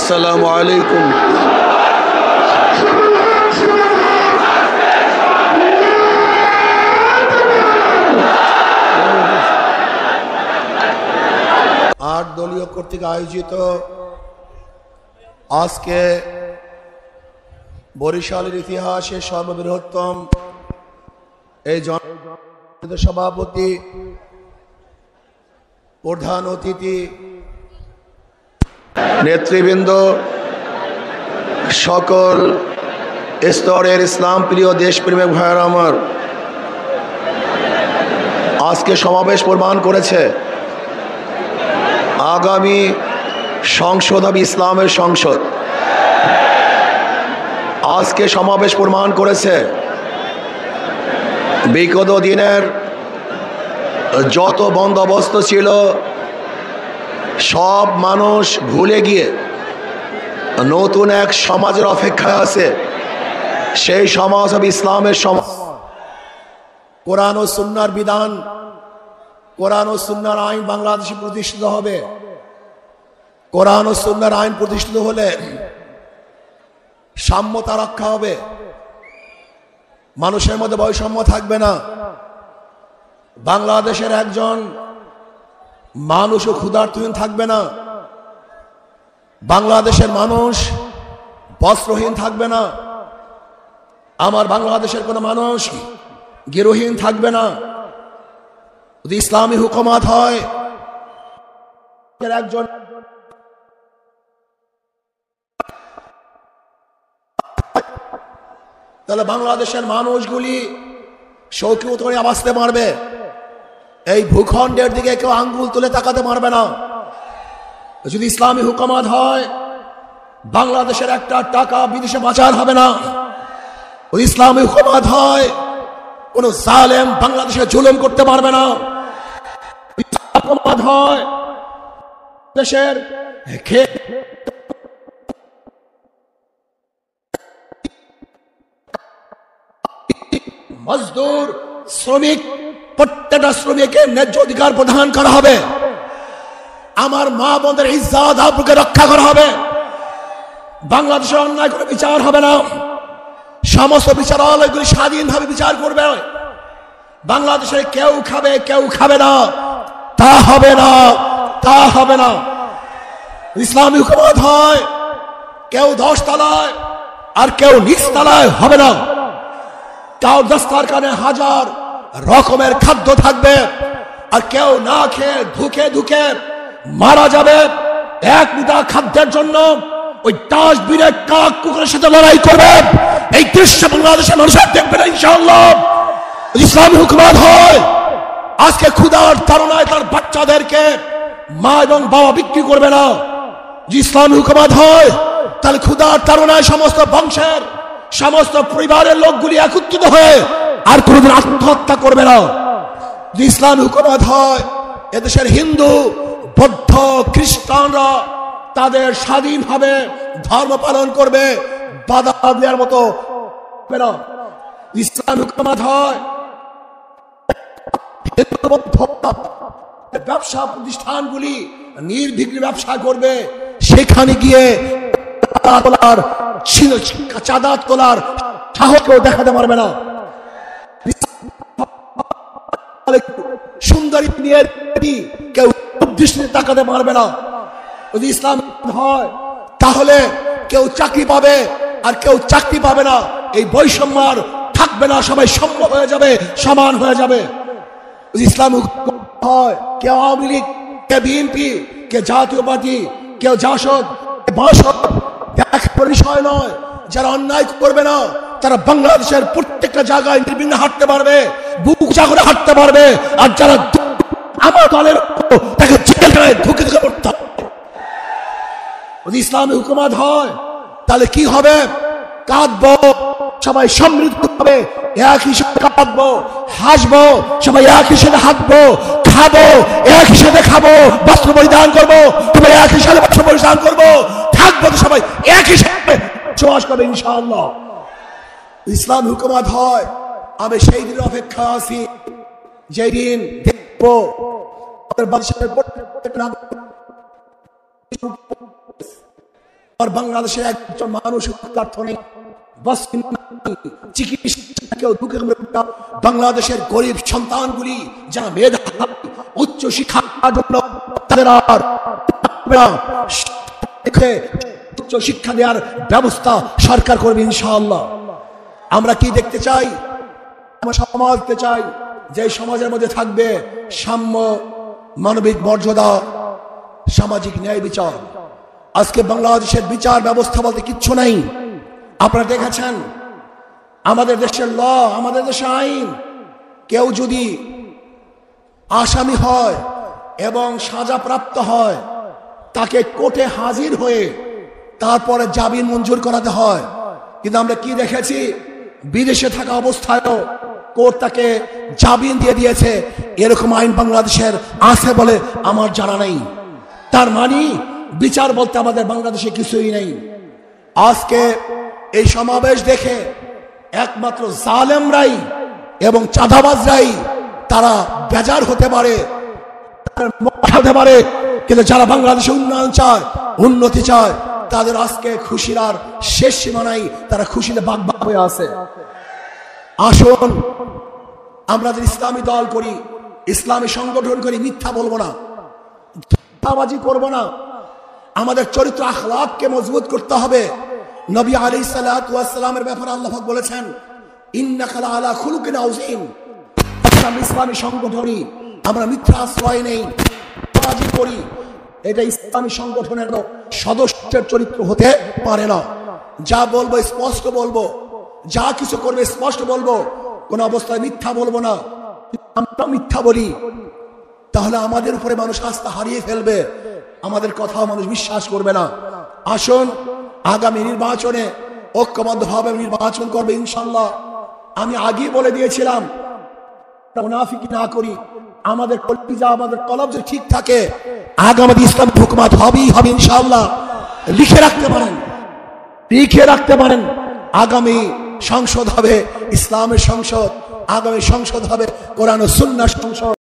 আসসালামু আলাইকুম। আট দলীয় কর্তৃক আয়োজিত আজকে বরিশালের ইতিহাসে সর্ববৃহত্তম এই সভাপতি, প্রধান অতিথি, নেতৃবৃন্দ, সকল স্তরের ইসলাম প্রিয় দেশপ্রেমিক ভাইয়েরা আমার, আজকে সমাবেশ প্রমাণ করেছে আগামী সংসদ হবে ইসলামের সংসদ। আজকে সমাবেশ প্রমাণ করেছে বিগত দিনের যত বন্দোবস্ত ছিল সব মানুষ ভুলে গিয়ে নতুন এক সমাজের অপেক্ষায় আছে। সেই সমাজ হবে ইসলামের সমাজ। কোরআন ও সুন্নাহর বিধান, কোরআন ও সুন্নাহর আইন বাংলাদেশে প্রতিষ্ঠিত হবে। কোরআন ও সুন্নাহর আইন প্রতিষ্ঠিত হলে সাম্যতা রক্ষা হবে, মানুষের মধ্যে বৈষম্য থাকবে না। বাংলাদেশের একজন মানুষও ক্ষুধার্তহীন থাকবে না, বাংলাদেশের মানুষ বস্ত্রহীন থাকবে না, আমার বাংলাদেশের কোনো মানুষ গৃহহীন থাকবে না। যদি ইসলামী হুকুমত হয়, একজন তাহলে বাংলাদেশের মানুষগুলি শৌখিত করে বাঁচতে পারবে। এই ভূখণ্ডের দিকে কেউ আঙ্গুল তুলে তাকাতে পারবে না। যদি ইসলামী হুকুমত হয়, বাংলাদেশের একটা টাকা বিদেশে পাচার হবে না। যদি ইসলামী হুকুমত হয়, কোন জালেম বাংলাদেশে জুলুম করতে পারবে না। হুকুমত হয়, দেশের মজদুর, শ্রমিক, প্রত্যেকটা শ্রমিকের ন্যায্য অধিকার প্রদান করা হবে। আমার মা বোনদের ইজ্জত আবরুকে রক্ষা করা হবে। বাংলাদেশের অন্যায় করে বিচার হবে না। সমস্ত বিচারালয়গুলি স্বাধীনভাবে বিচার করবে। বাংলাদেশে কেউ খাবে কেউ খাবে না, তা হবে না, তা হবে না। ইসলামী হুকুমত হয়, কেউ 10 তলায় আর কেউ নিচ তলায় হবে না। কাউ দস্তারখানে হাজার রকমের খাদ্য থাকবে, আর কেউ না খেয়ে ধুকে ধুকে মারা যাবে। এক মুঠা খাদ্যের জন্য ওই ডাস্টবিনের কাক কুকুরের সাথে লড়াই করবে। এই দৃশ্য বাংলাদেশের মানুষের দেখবে না ইনশাআল্লাহ। ইসলামী হুকুমত হয়, আজকে ক্ষুধার তাড়নায় তার বাচ্চাদেরকে মা এবং বাবা বিক্রি করবে না। যে ইসলামী হুকুমত হয়, তাহলে ক্ষুধার তাড়নায় সমস্ত বংশের সমস্ত পরিবারের লোকগুলি একত্রিত হয়ে আর কোনদিন আত্মহত্যা করবে না। যে ইসলামী হুকুমত হয়, এদেশের হিন্দু, বৌদ্ধ, খ্রিস্টানরা তাদের স্বাধীনভাবে ধর্ম পালন করবে, বাধা দেওয়ার মতো না। ইসলামী হুকুমত হয়, ব্যবসা প্রতিষ্ঠানগুলি নির্বিঘ্নে ব্যবসা করবে। সেখানে গিয়ে চাঁদা তোলার সাহসকেও দেখাতে পারবে না। সুন্দরী নিয়ে কেউ দৃষ্টিতে তাকাতে পারবে না। যদি ইসলাম হয়, তাহলে কেউ চাকরি পাবে আর কেউ চাকরি পাবে না। এই বৈষম্য আর থাকবে না, সবাই সম হয়ে যাবে, সমান হয়ে যাবে। ইসলাম হয়, কে আওয়ামী লীগ, কে বিএনপি, কে জাতীয় পার্টি, কেউ জাসদ, বাসদ, দেখার বিষয় নয়। যারা অন্যায় করবে না, তারা বাংলাদেশের প্রত্যেকটা জায়গায় নির্বিঘ্নে হাঁটতে পারবে, বুক উঁচা করে হাঁটতে পারবে। আর যারা আমার দলের তাকে জেলখানায় ঢুকে ঢুকে পড়তে হবে। যদি ইসলামী হুকুমত হয়, তাহলে কি হবে? কাঁদবো, সবাই সমৃদ্ধ হবে, একই সাথে কাঁদবো, হাসবো, সবাই একই সাথে হাঁটবো, খাবো, একই সাথে খাবো, বস্ত্র পরিধান করবো, সবাই একই সাথে বস্ত্র পরিধান করবো, থাকবো তো সবাই একই সাথে বসবাস করবে ইনশাআল্লাহ। ইসলাম হুকুমত হয়, আমি সেই দিনের অপেক্ষা আছি যেই দিন দেখবো আর বাংলাদেশের একজন মানুষ অর্থ নেই, চিকিৎসাকেও ঢুকে বাংলাদেশের গরিব সন্তানগুলি যারা মেধাবী উচ্চ শিক্ষার জন্য তাদের আর উচ্চ শিক্ষা দেওয়ার ব্যবস্থা সরকার করবে ইনশাআল্লাহ। আমরা কি দেখতে চাই? আমরা সমাজ দেখতে চাই যে সমাজের মধ্যে থাকবে সাম্য, মানবিক মর্যাদা, সামাজিক ন্যায় বিচার। আজকে বাংলাদেশের বিচার ব্যবস্থা বলতে কিচ্ছু নাই। আপনারা দেখেছেন আমাদের দেশের ল, আমাদের দেশের আইন, কেউ যদি আসামি হয় এবং সাজাপ্রাপ্ত হয় তাকে কোর্টে হাজির হয়ে তারপরে জামিন মঞ্জুর করাতে হয়। কিন্তু আমরা কি দেখেছি, বিদেশে থাকা অবস্থায়ও কোর্ট তাকে জামিন দিয়ে দিয়েছে। এরকম আইন বাংলাদেশের আছে বলে আমার জানা নেই। তার মানে বিচার বলতে আমাদের বাংলাদেশে কিছুই নেই। আজকে এই সমাবেশ দেখে একমাত্র জালেমরাই এবং চাঁদাবাজরাই তারা বেজার হতে পারে, কিন্তু যারা বাংলাদেশে উন্নয়ন চায়, উন্নতি চায়, তাদের আজকে খুশির আর শেষ সীমা নাই। তারা খুশিতে বাগবাগ হয়ে আছে। আসুন আমরা ইসলামী দল করি, ইসলামী সংগঠন করি, মিথ্যা বলবো না, ধোঁকাবাজি করবো না। আমাদের চরিত্র আখলাককে মজবুত করতে হবে। নবী আলাইহিস সালাতু ওয়াস সালামের ব্যাপারে আল্লাহ পাক বলেছেন, ইন্নাকা লাআলা খুলুকিন আযীম। আমরা ইসলামী সংগঠনই, আমরা মিথ্যা আশ্রয় নেই, ধোঁকাবাজি করি। এটা ইসলামী সংগঠনের সদস্যের চরিত্র হতে পারে না। যা বলবো স্পষ্ট বলবো, যা কিছু করবে স্পষ্ট বলবো, কোন অবস্থায় মিথ্যা বলবো না। আমরা মিথ্যা বলি তাহলে আমাদের উপরে মানুষ আস্থা হারিয়ে ফেলবে, আমাদের কথা মানুষ বিশ্বাস করবে না। আসুন আগামী নির্বাচনে ঐক্যবদ্ধভাবে নির্বাচন করবে ইনশাআল্লাহ। আমি আগেই বলে দিয়েছিলাম মুনাফিকি না করি, আমাদের কলিজা, আমাদের কলব যদি ঠিক থাকে আগামী ইসলাম হুকুমত হবেই হবে ইনশাআল্লাহ। লিখে রাখতে পারেন আগামী সংসদ হবে ইসলামের সংসদ, আগামী সংসদ হবে কোরআন ও সুন্নাহ সংসদ।